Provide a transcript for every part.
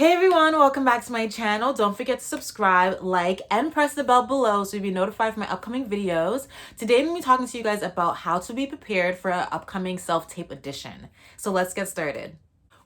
Hey everyone, welcome back to my channel. Don't forget to subscribe, like, and press the bell below so you'll be notified for my upcoming videos. Today I'm going to be talking to you guys about how to be prepared for an upcoming self-tape audition. So let's get started.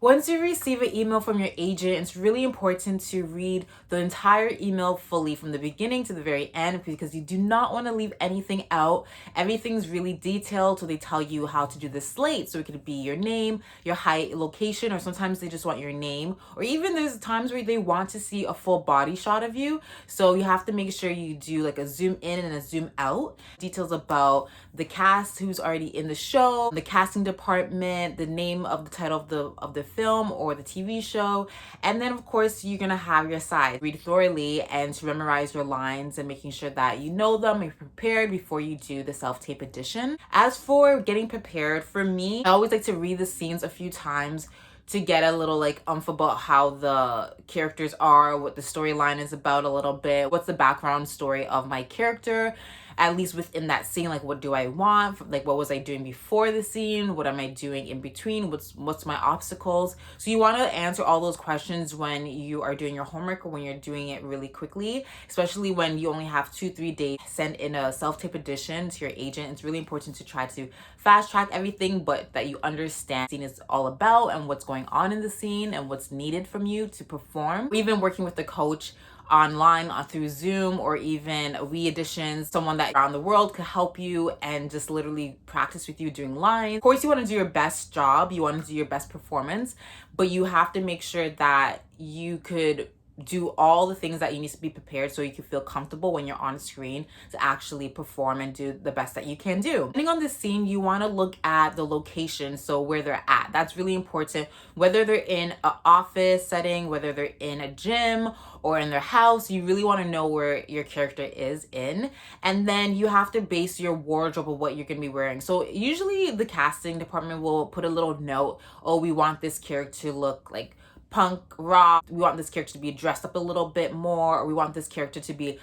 Once you receive an email from your agent, it's really important to read the entire email fully from the beginning to the very end because you do not want to leave anything out. Everything's really detailed, so they tell you how to do the slate. So it could be your name, your height, location, or sometimes they just want your name. Or even there's times where they want to see a full body shot of you. So you have to make sure you do like a zoom in and a zoom out. Details about the cast, who's already in the show, the casting department, the name of the title of the film or the TV show. And then of course you're gonna have your side. Read thoroughly and to memorize your lines and making sure that you know them and you're prepared before you do the self-tape audition. As for getting prepared, for me, I always like to read the scenes a few times to get a little like about how the characters are, what the storyline is about a little bit, what's the background story of my character, at least within that scene. Like, what do I want? Like, what was I doing before the scene? What am I doing in between? What's my obstacles? So you want to answer all those questions when you are doing your homework or when you're doing it really quickly, especially when you only have 2-3 days to send in a self-tape audition to your agent. It's really important to try to fast track everything, but that you understand what the scene is all about and what's going on in the scene and what's needed from you to perform. Even working with the coach online through Zoom or even re-auditions, someone that around the world could help you and just literally practice with you doing lines. Of course, you want to do your best job, you want to do your best performance, but you have to make sure that you could do all the things that you need to be prepared so you can feel comfortable when you're on screen to actually perform and do the best that you can do. Depending on the scene, you want to look at the location, so where they're at. That's really important. Whether they're in an office setting, whether they're in a gym or in their house, you really want to know where your character is in. And then you have to base your wardrobe of what you're going to be wearing. So usually the casting department will put a little note, oh, we want this character to look like punk rock, we want this character to be dressed up a little bit more, or we want this character to be,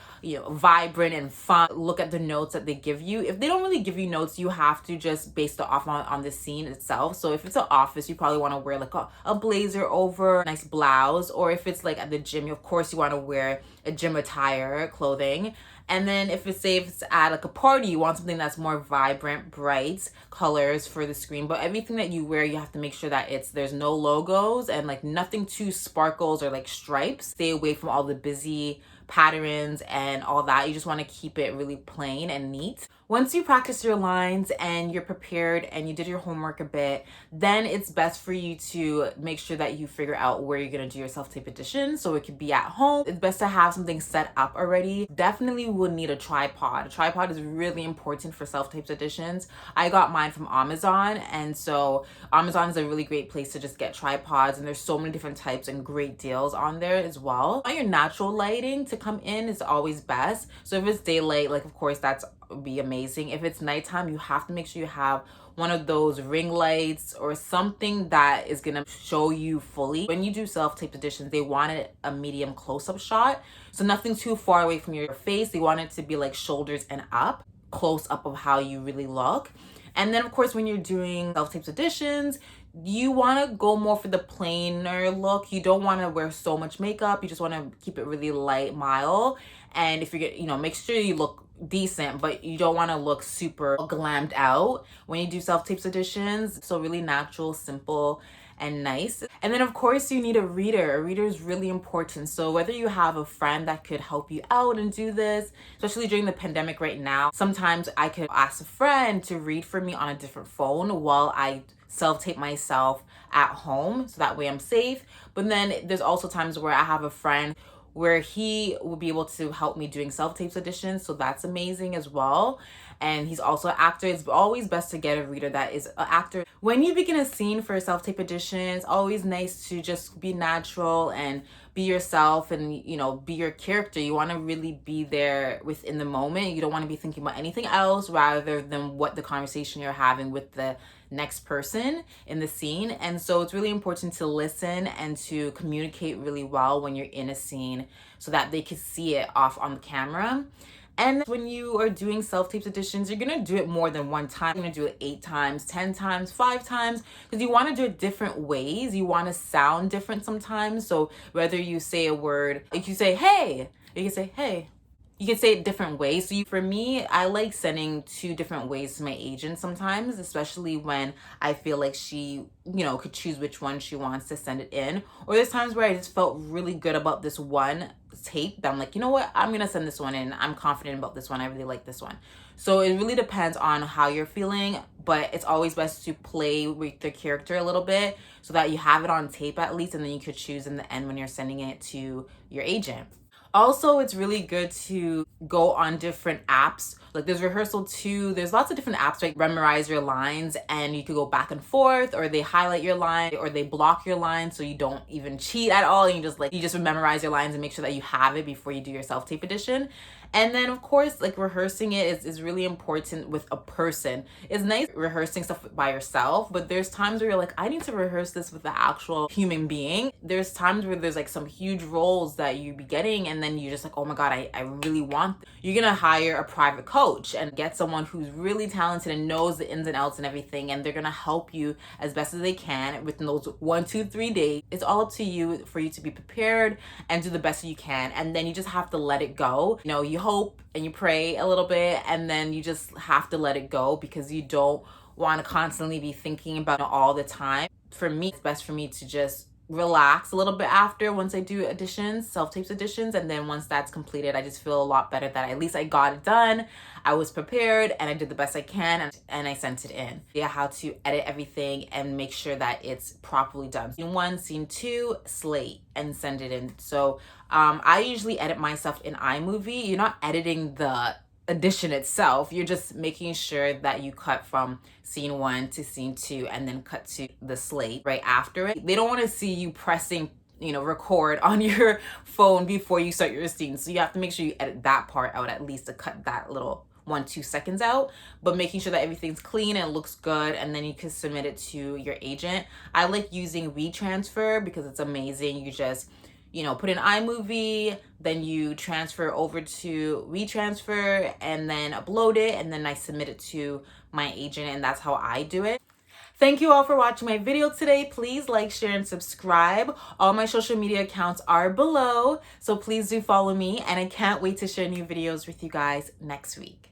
vibrant and fun. Look at the notes that they give you. If they don't really give you notes, you have to just base it off on the scene itself. So if it's an office, you probably want to wear like a blazer over a nice blouse, or if it's like at the gym, of course you want to wear a gym attire clothing. And then if it's at like a party, you want something that's more vibrant, bright colors for the screen. But everything that you wear, you have to make sure that there's no logos and like nothing too sparkles or like stripes. Stay away from all the busy patterns and all that. You just want to keep it really plain and neat. Once you practice your lines and you're prepared and you did your homework a bit, then it's best for you to make sure that you figure out where you're going to do your self-tape audition. So it could be at home. It's best to have something set up already. Definitely would need a tripod. A tripod is really important for self-tape auditions. I got mine from Amazon, and so Amazon is a really great place to just get tripods, and there's so many different types and great deals on there as well. Your natural lighting to come in is always best. So if it's daylight, like of course that's be amazing. If it's nighttime, you have to make sure you have one of those ring lights or something that is gonna show you fully. When you do self-tape auditions, they wanted a medium close-up shot, so nothing too far away from your face. They want it to be like shoulders and up, close up of how you really look. And then of course when you're doing self-tape auditions, you want to go more for the plainer look. You don't want to wear so much makeup. You just want to keep it really light, mild. And if you're make sure you look decent, but you don't want to look super glammed out when you do self-tape auditions. So really natural, simple, and nice. And then of course you need a reader. A reader is really important. So whether you have a friend that could help you out and do this, especially during the pandemic right now, sometimes I could ask a friend to read for me on a different phone while I self-tape myself at home, so that way I'm safe. But then there's also times where I have a friend where he will be able to help me doing self-tape auditions, so that's amazing as well. And he's also an actor. It's always best to get a reader that is an actor. When you begin a scene for a self-tape audition, it's always nice to just be natural and be yourself and be your character. You want to really be there within the moment. You don't want to be thinking about anything else rather than what the conversation you're having with the next person in the scene. And so it's really important to listen and to communicate really well when you're in a scene so that they can see it off on the camera. And when you are doing self-tapes auditions, you're gonna do it more than one time. You're gonna do it 8 times, 10 times, 5 times, because you wanna do it different ways. You wanna sound different sometimes. So whether you say a word, if you say, hey, you can say, hey. You can say it different ways. So for me, I like sending 2 different ways to my agent sometimes, especially when I feel like she, could choose which one she wants to send it in. Or there's times where I just felt really good about this one tape that I'm like, you know what, I'm gonna send this one in. I'm confident about this one. I really like this one. So it really depends on how you're feeling, but it's always best to play with the character a little bit so that you have it on tape at least, and then you could choose in the end when you're sending it to your agent. Also, it's really good to go on different apps. Like there's Rehearsal too. There's lots of different apps to memorize your lines, and you could go back and forth, or they highlight your line, or they block your line so you don't even cheat at all. And you just memorize your lines and make sure that you have it before you do your self-tape audition. And then of course, like rehearsing it is really important with a person. It's nice rehearsing stuff by yourself, but there's times where you're like, I need to rehearse this with the actual human being. There's times where there's like some huge roles that you be getting, and then you're just like, oh my God, I really want this. You're gonna hire a private coach and get someone who's really talented and knows the ins and outs and everything, and they're gonna help you as best as they can within those 1, 2, 3 days. It's all up to you for you to be prepared and do the best you can, and then you just have to let it go. You hope and you pray a little bit, and then you just have to let it go because you don't want to constantly be thinking about it all the time. For me, it's best for me to just relax a little bit after, once I do auditions, self-tapes auditions, and then once that's completed, I just feel a lot better that at least I got it done, I was prepared, and I did the best I can, and I sent it in. Yeah, how to edit everything and make sure that it's properly done. Scene 1, scene 2, slate, and send it in. So I usually edit my stuff in iMovie. You're not editing the audition itself, you're just making sure that you cut from scene 1 to scene 2 and then cut to the slate right after it. They don't want to see you pressing record on your phone before you start your scene, so you have to make sure you edit that part out at least to cut that little 1-2 seconds out, but making sure that everything's clean and looks good, and then you can submit it to your agent. I like using WeTransfer because it's amazing. You just put in iMovie, then you transfer over to WeTransfer, and then upload it, and then I submit it to my agent, and that's how I do it. Thank you all for watching my video today. Please like, share, and subscribe. All my social media accounts are below, so please do follow me, and I can't wait to share new videos with you guys next week.